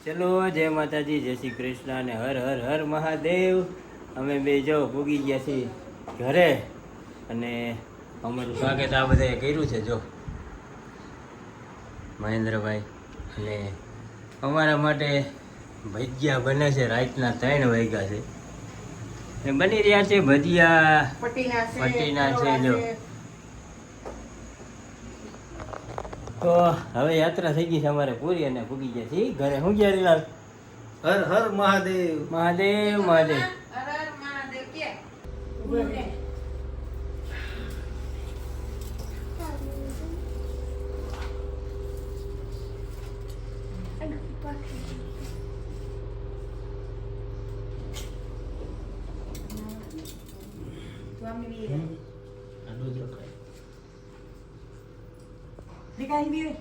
ચલો જય માતાજી, જય શ્રી કૃષ્ણ અને હર હર હર મહાદેવ. અમે બે જો પૂગી ગયા છીએ ઘરે અને અમારું સ્વાગત આ બધાએ કર્યું છે. જો મહેન્દ્રભાઈ અને અમારા માટે ભજીયા બને છે. રાતના 3 વાગ્યા છે ને બની રહ્યા છે ભજીયા પટ્ટીના છે. જો તો હવે યાત્રા થઈ ગઈ છે અમારે પૂરી અને પૂગી ગયા છીએ ઘરે. શું ગયા રીલાલ? Har Har Mahadev. Mahadev Mahadev. Di kain biwe.